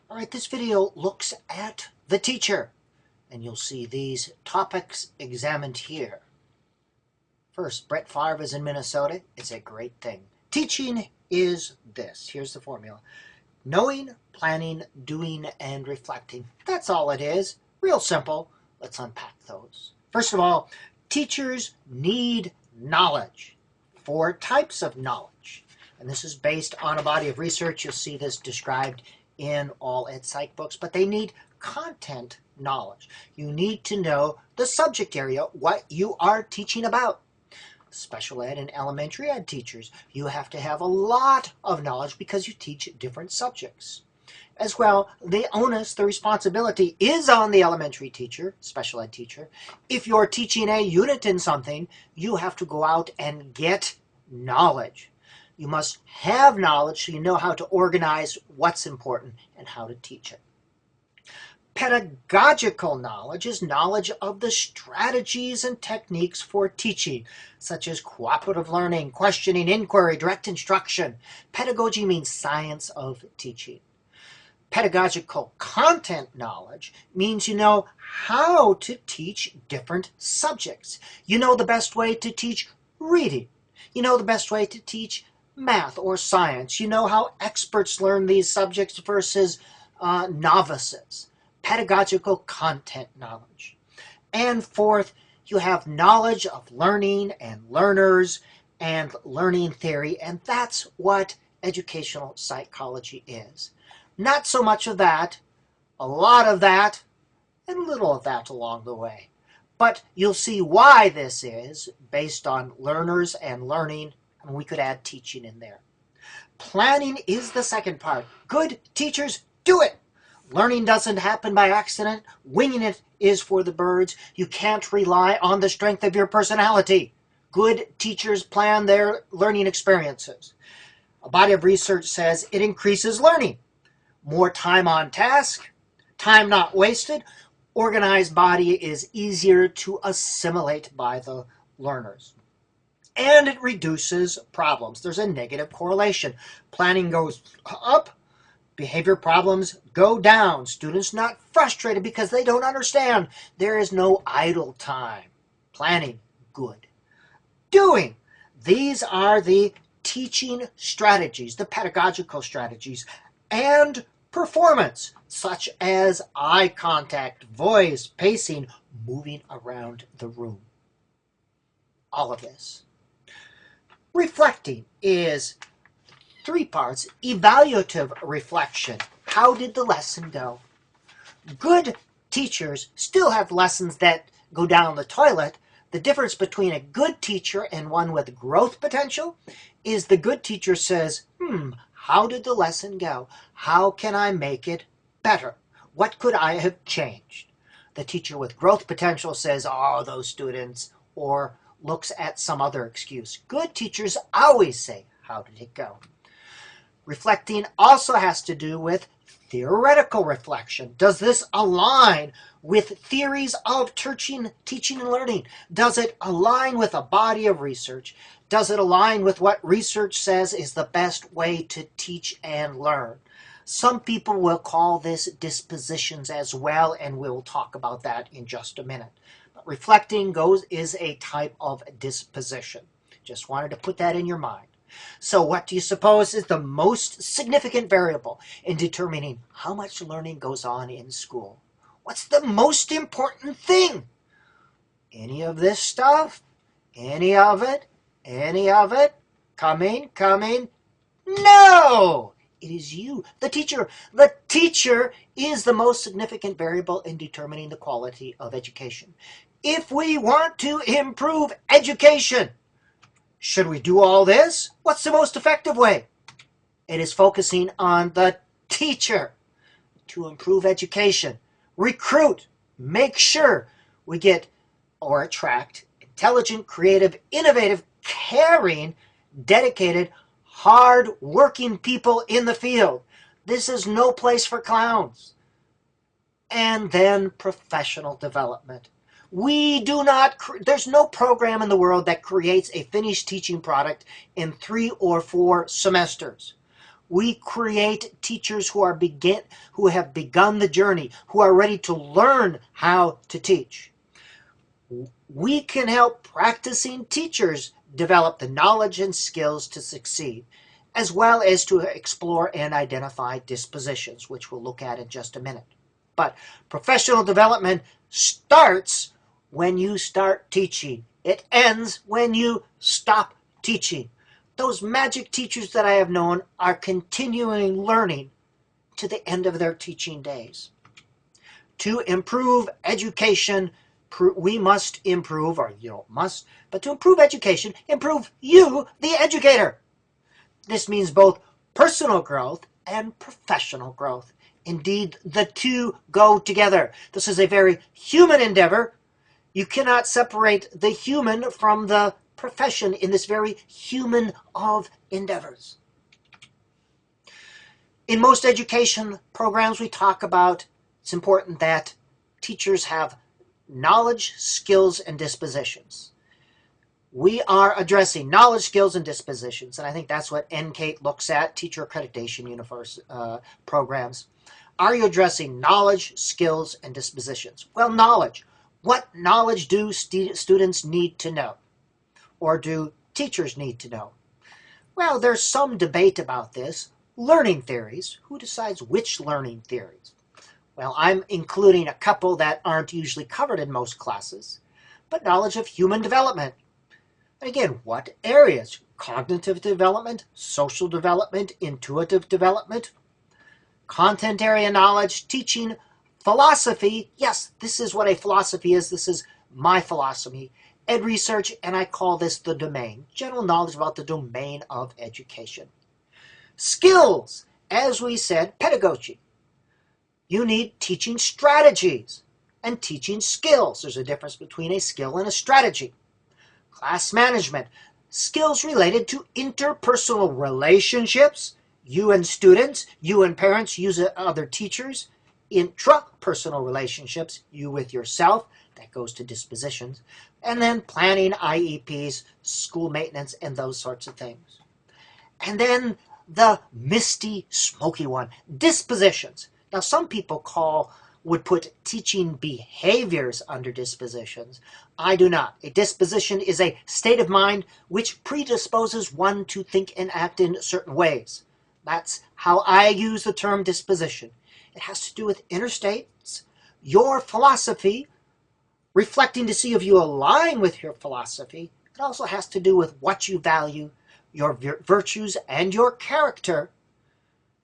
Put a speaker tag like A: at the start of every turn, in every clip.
A: All right, this video looks at the teacher, and you'll see these topics examined here. First, Brett Favre is in Minnesota. It's a great thing. Teaching is this. Here's the formula. Knowing, planning, doing, and reflecting. That's all it is. Real simple. Let's unpack those. First of all, teachers need knowledge. 4 types of knowledge. And this is based on a body of research. You'll see this described in all ed psych books, but they need content knowledge. You need to know the subject area, what you are teaching about. Special ed and elementary ed teachers, you have to have a lot of knowledge because you teach different subjects. As well, the onus, the responsibility is on the elementary teacher, special ed teacher. If you're teaching a unit in something, you have to go out and get knowledge. You must have knowledge so you know how to organize what's important and how to teach it. Pedagogical knowledge is knowledge of the strategies and techniques for teaching, such as cooperative learning, questioning, inquiry, direct instruction. Pedagogy means science of teaching. Pedagogical content knowledge means you know how to teach different subjects. You know the best way to teach reading. You know the best way to teach math or science. You know how experts learn these subjects versus novices. Pedagogical content knowledge. And fourth, you have knowledge of learning and learners and learning theory, and that's what educational psychology is. Not so much of that, a lot of that, and little of that along the way. But you'll see why this is based on learners and learning, and we could add teaching in there. Planning is the second part. Good teachers do it. Learning doesn't happen by accident. Winging it is for the birds. You can't rely on the strength of your personality. Good teachers plan their learning experiences. A body of research says it increases learning. More time on task, time not wasted. Organized body is easier to assimilate by the learners. And it reduces problems. There's a negative correlation. Planning goes up, behavior problems go down. Students not frustrated because they don't understand. There is no idle time. Planning, good. Doing, these are the teaching strategies, the pedagogical strategies, and performance, such as eye contact, voice, pacing, moving around the room. All of this. Reflecting is 3 parts. Evaluative reflection. How did the lesson go? Good teachers still have lessons that go down the toilet. The difference between a good teacher and one with growth potential is the good teacher says, how did the lesson go? How can I make it better? What could I have changed? The teacher with growth potential says, oh, those students, or looks at some other excuse. Good teachers always say, how did it go? Reflecting also has to do with theoretical reflection. Does this align with theories of teaching and learning? Does it align with a body of research? Does it align with what research says is the best way to teach and learn? Some people will call this dispositions as well, and we'll talk about that in just a minute. But reflecting is a type of disposition. Just wanted to put that in your mind. So what do you suppose is the most significant variable in determining how much learning goes on in school? What's the most important thing? Any of this stuff? Any of it? Any of it? Coming? No! It is you, the teacher. The teacher is the most significant variable in determining the quality of education. If we want to improve education, should we do all this? What's the most effective way? It is focusing on the teacher to improve education. Recruit, make sure we get or attract intelligent, creative, innovative, caring, dedicated, hard-working people in the field. This is no place for clowns. And then professional development. There's no program in the world that creates a finished teaching product in 3 or 4 semesters. We create teachers who have begun the journey, who are ready to learn how to teach. We can help practicing teachers develop the knowledge and skills to succeed, as well as to explore and identify dispositions, which we'll look at in just a minute. But professional development starts when you start teaching. It ends when you stop teaching. Those magic teachers that I have known are continuing learning to the end of their teaching days. To improve education, we must improve, or you don't must, but to improve education, improve you, the educator. This means both personal growth and professional growth. Indeed, the two go together. This is a very human endeavor. You cannot separate the human from the profession in this very human of endeavors. In most education programs, we talk about it's important that teachers have knowledge, skills, and dispositions. We are addressing knowledge, skills, and dispositions, and I think that's what NCATE looks at, Teacher Accreditation programs. Are you addressing knowledge, skills, and dispositions? Well, knowledge. What knowledge do students need to know? Or do teachers need to know? Well, there's some debate about this. Learning theories. Who decides which learning theories? Well, I'm including a couple that aren't usually covered in most classes. But knowledge of human development. And again, what areas? Cognitive development, social development, intuitive development, content area knowledge, teaching, philosophy. Yes, this is what a philosophy is. This is my philosophy. Ed research, and I call this the domain. General knowledge about the domain of education. Skills, as we said, pedagogy. You need teaching strategies and teaching skills. There's a difference between a skill and a strategy. Class management, skills related to interpersonal relationships, you and students, you and parents, you and other teachers, intrapersonal relationships, you with yourself, that goes to dispositions, and then planning, IEPs, school maintenance, and those sorts of things. And then the misty, smoky one, dispositions. Now, some people would put teaching behaviors under dispositions. I do not. A disposition is a state of mind which predisposes one to think and act in certain ways. That's how I use the term disposition. It has to do with inner states, your philosophy, reflecting to see if you align with your philosophy. It also has to do with what you value, your virtues and your character,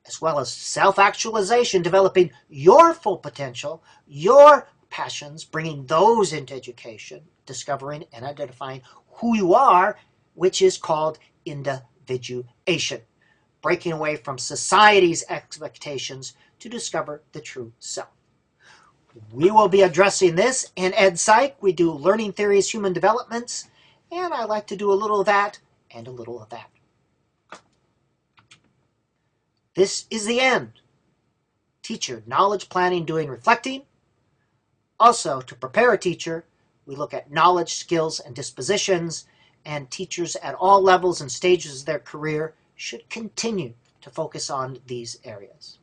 A: as well as self-actualization, developing your full potential, your passions, bringing those into education, discovering and identifying who you are, which is called individuation, breaking away from society's expectations to discover the true self. We will be addressing this in EdPsych. We do learning theories, human developments, and I like to do a little of that and a little of that. This is the end. Teacher, knowledge, planning, doing, reflecting. Also, to prepare a teacher, we look at knowledge, skills, and dispositions, and teachers at all levels and stages of their career should continue to focus on these areas.